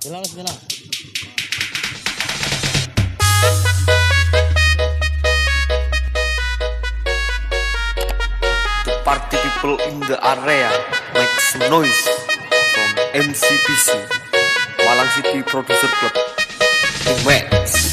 Bismillah. The party people in the area make some noise from MCPC, Malang City Producer Club. Max.